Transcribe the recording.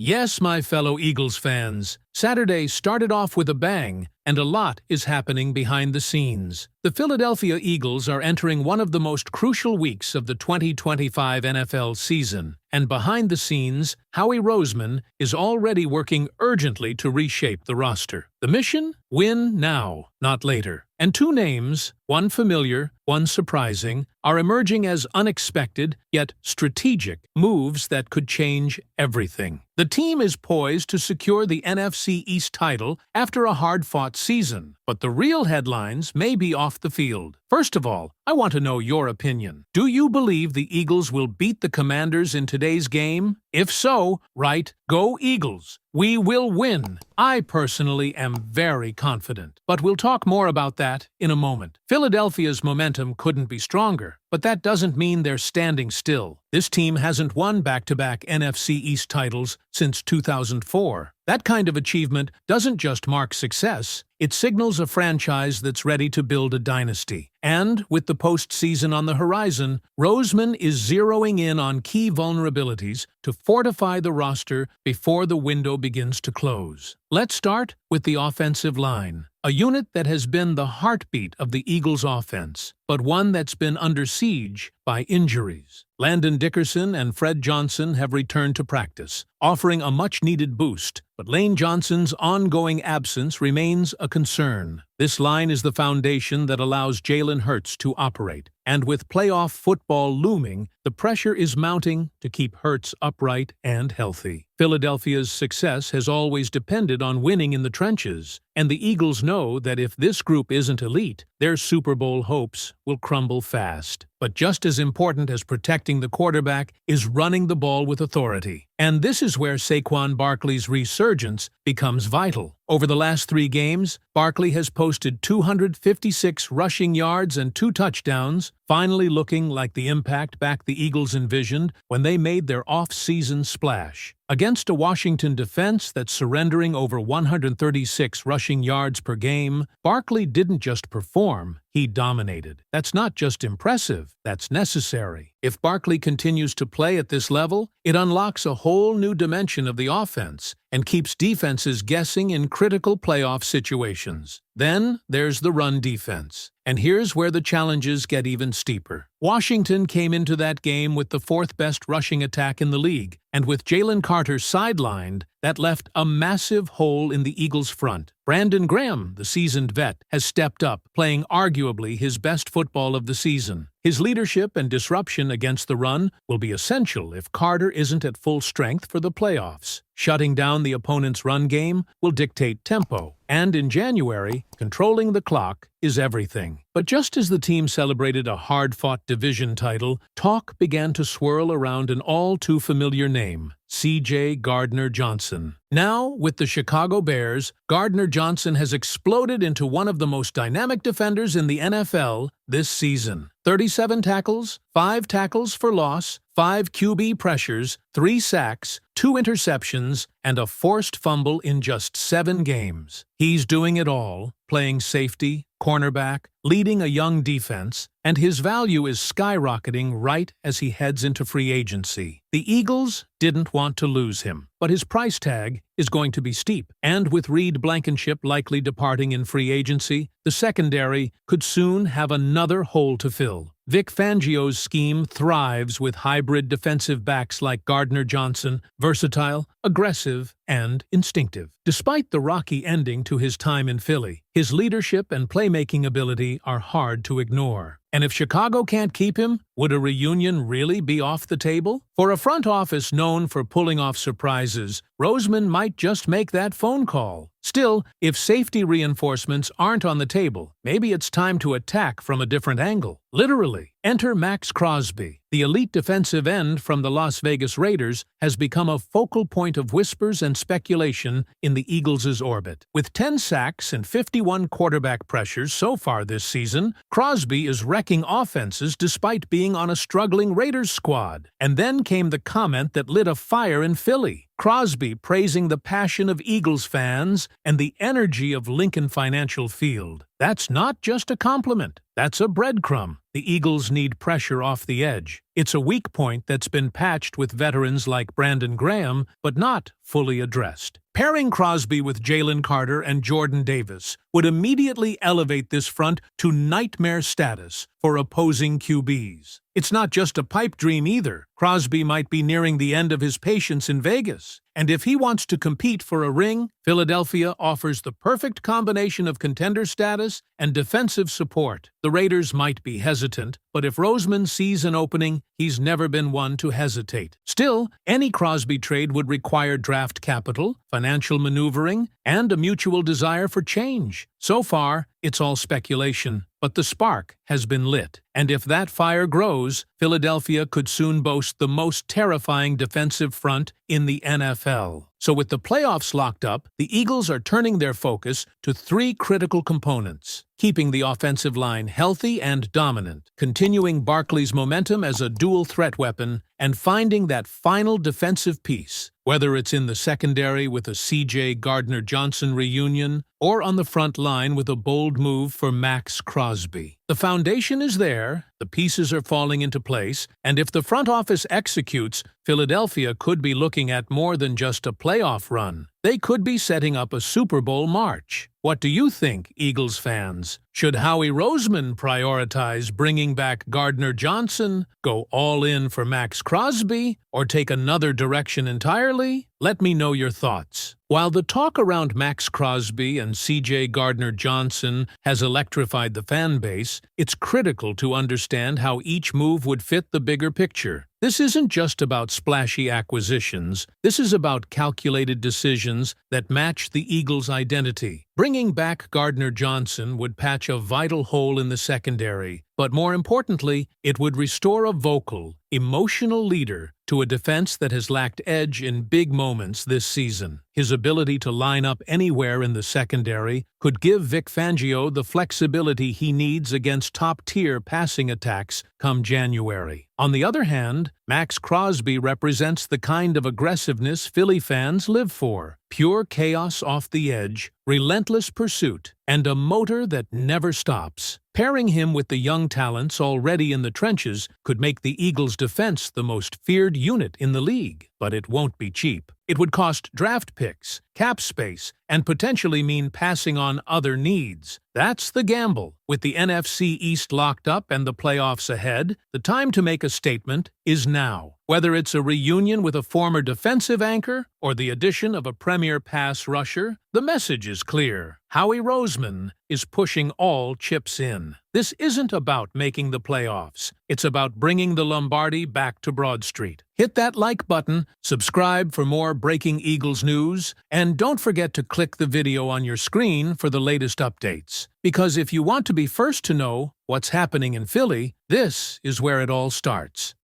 Yes, my fellow Eagles fans, Saturday started off with a bang, and a lot is happening behind the scenes. The Philadelphia Eagles are entering one of the most crucial weeks of the 2025 NFL season, and behind the scenes, Howie Roseman is already working urgently to reshape the roster. The mission? Win now, not later. And two names, one familiar, one surprising, are emerging as unexpected, yet strategic, moves that could change everything. The team is poised to secure the NFC East title after a hard-fought season, but the real headlines may be off the field. First of all, I want to know your opinion. Do you believe the Eagles will beat the Commanders in today's game? If so, write, "Go Eagles! We will win." I personally am very confident, but we'll talk more about that in a moment. Philadelphia's momentum couldn't be stronger, but that doesn't mean they're standing still. This team hasn't won back-to-back NFC East titles since 2004. That kind of achievement doesn't just mark success, it signals a franchise that's ready to build a dynasty. And with the postseason on the horizon, Roseman is zeroing in on key vulnerabilities to fortify the roster before the window begins to close. Let's start with the offensive line, a unit that has been the heartbeat of the Eagles' offense, but one that's been under siege by injuries. Landon Dickerson and Fred Johnson have returned to practice, offering a much-needed boost, but Lane Johnson's ongoing absence remains a concern. This line is the foundation that allows Jalen Hurts to operate, and with playoff football looming, the pressure is mounting to keep Hurts upright and healthy. Philadelphia's success has always depended on winning in the trenches, and the Eagles know that if this group isn't elite, their Super Bowl hopes will crumble fast. But just as important as protecting the quarterback is running the ball with authority. And this is where Saquon Barkley's resurgence becomes vital. Over the last 3 games, Barkley has posted 256 rushing yards and 2 touchdowns, finally looking like the impact back the Eagles envisioned when they made their off-season splash. Against a Washington defense that's surrendering over 136 rushing yards per game, Barkley didn't just perform, he dominated. That's not just impressive, that's necessary. If Barkley continues to play at this level, it unlocks a whole new dimension of the offense and keeps defenses guessing in critical playoff situations. Then there's the run defense. And here's where the challenges get even steeper. Washington came into that game with the 4th-best rushing attack in the league, and with Jalen Carter sidelined, that left a massive hole in the Eagles' front. Brandon Graham, the seasoned vet, has stepped up, playing arguably his best football of the season. His leadership and disruption against the run will be essential if Carter isn't at full strength for the playoffs. Shutting down the opponent's run game will dictate tempo. And in January, controlling the clock is everything. But just as the team celebrated a hard-fought division title, talk began to swirl around an all-too-familiar name, C.J. Gardner-Johnson. Now, with the Chicago Bears, Gardner-Johnson has exploded into one of the most dynamic defenders in the NFL this season. 37 tackles, 5 tackles for loss, 5 QB pressures, 3 sacks, 2 interceptions, and a forced fumble in just 7 games. He's doing it all, playing safety, cornerback, leading a young defense, and his value is skyrocketing right as he heads into free agency. The Eagles didn't want to lose him, but his price tag is going to be steep. And with Reed Blankenship likely departing in free agency, the secondary could soon have another hole to fill. Vic Fangio's scheme thrives with hybrid defensive backs like Gardner-Johnson, versatile, aggressive, and instinctive. Despite the rocky ending to his time in Philly, his leadership and playmaking ability are hard to ignore. And if Chicago can't keep him, would a reunion really be off the table? For a front office known for pulling off surprises, Roseman might just make that phone call. Still, if safety reinforcements aren't on the table, maybe it's time to attack from a different angle. Literally. Enter Max Crosby. The elite defensive end from the Las Vegas Raiders has become a focal point of whispers and speculation in the Eagles' orbit. With 10 sacks and 51 quarterback pressures so far this season, Crosby is wrecking offenses despite being on a struggling Raiders squad. And then came the comment that lit a fire in Philly. Crosby praising the passion of Eagles fans and the energy of Lincoln Financial Field. That's not just a compliment. That's a breadcrumb. The Eagles need pressure off the edge. It's a weak point that's been patched with veterans like Brandon Graham, but not fully addressed. Pairing Crosby with Jalen Carter and Jordan Davis would immediately elevate this front to nightmare status for opposing QBs. It's not just a pipe dream either. Crosby might be nearing the end of his patience in Vegas. And if he wants to compete for a ring, Philadelphia offers the perfect combination of contender status and defensive support. The Raiders might be hesitant, but if Roseman sees an opening, he's never been one to hesitate. Still, any Crosby trade would require draft capital, financial maneuvering, and a mutual desire for change. So far, it's all speculation, but the spark has been lit. And if that fire grows, Philadelphia could soon boast the most terrifying defensive front in the NFL. So with the playoffs locked up, the Eagles are turning their focus to three critical components: keeping the offensive line healthy and dominant, continuing Barkley's momentum as a dual threat weapon, and finding that final defensive piece, whether it's in the secondary with a C.J. Gardner-Johnson reunion or on the front line with a bold move for Max Crosby. The foundation is there, the pieces are falling into place, and if the front office executes, Philadelphia could be looking at more than just a playoff run. They could be setting up a Super Bowl march. What do you think, Eagles fans? Should Howie Roseman prioritize bringing back Gardner-Johnson, go all in for Max Crosby, or take another direction entirely? Let me know your thoughts. While the talk around Max Crosby and C.J. Gardner-Johnson has electrified the fan base, it's critical to understand how each move would fit the bigger picture. This isn't just about splashy acquisitions. This is about calculated decisions that match the Eagles' identity. Bringing back Gardner-Johnson would patch a vital hole in the secondary, but more importantly, it would restore a vocal, emotional leader to a defense that has lacked edge in big moments this season. His ability to line up anywhere in the secondary could give Vic Fangio the flexibility he needs against top-tier passing attacks come January. On the other hand, Max Crosby represents the kind of aggressiveness Philly fans live for. Pure chaos off the edge, relentless pursuit, and a motor that never stops. Pairing him with the young talents already in the trenches could make the Eagles' defense the most feared unit in the league. But it won't be cheap. It would cost draft picks, cap space, and potentially mean passing on other needs. That's the gamble. With the NFC East locked up and the playoffs ahead, the time to make a statement is now. Whether it's a reunion with a former defensive anchor or the addition of a premier pass rusher, the message is clear. Howie Roseman is pushing all chips in. This isn't about making the playoffs. It's about bringing the Lombardi back to Broad Street. Hit that like button, subscribe for more breaking Eagles news, and don't forget to click the video on your screen for the latest updates. Because if you want to be first to know what's happening in Philly, this is where it all starts.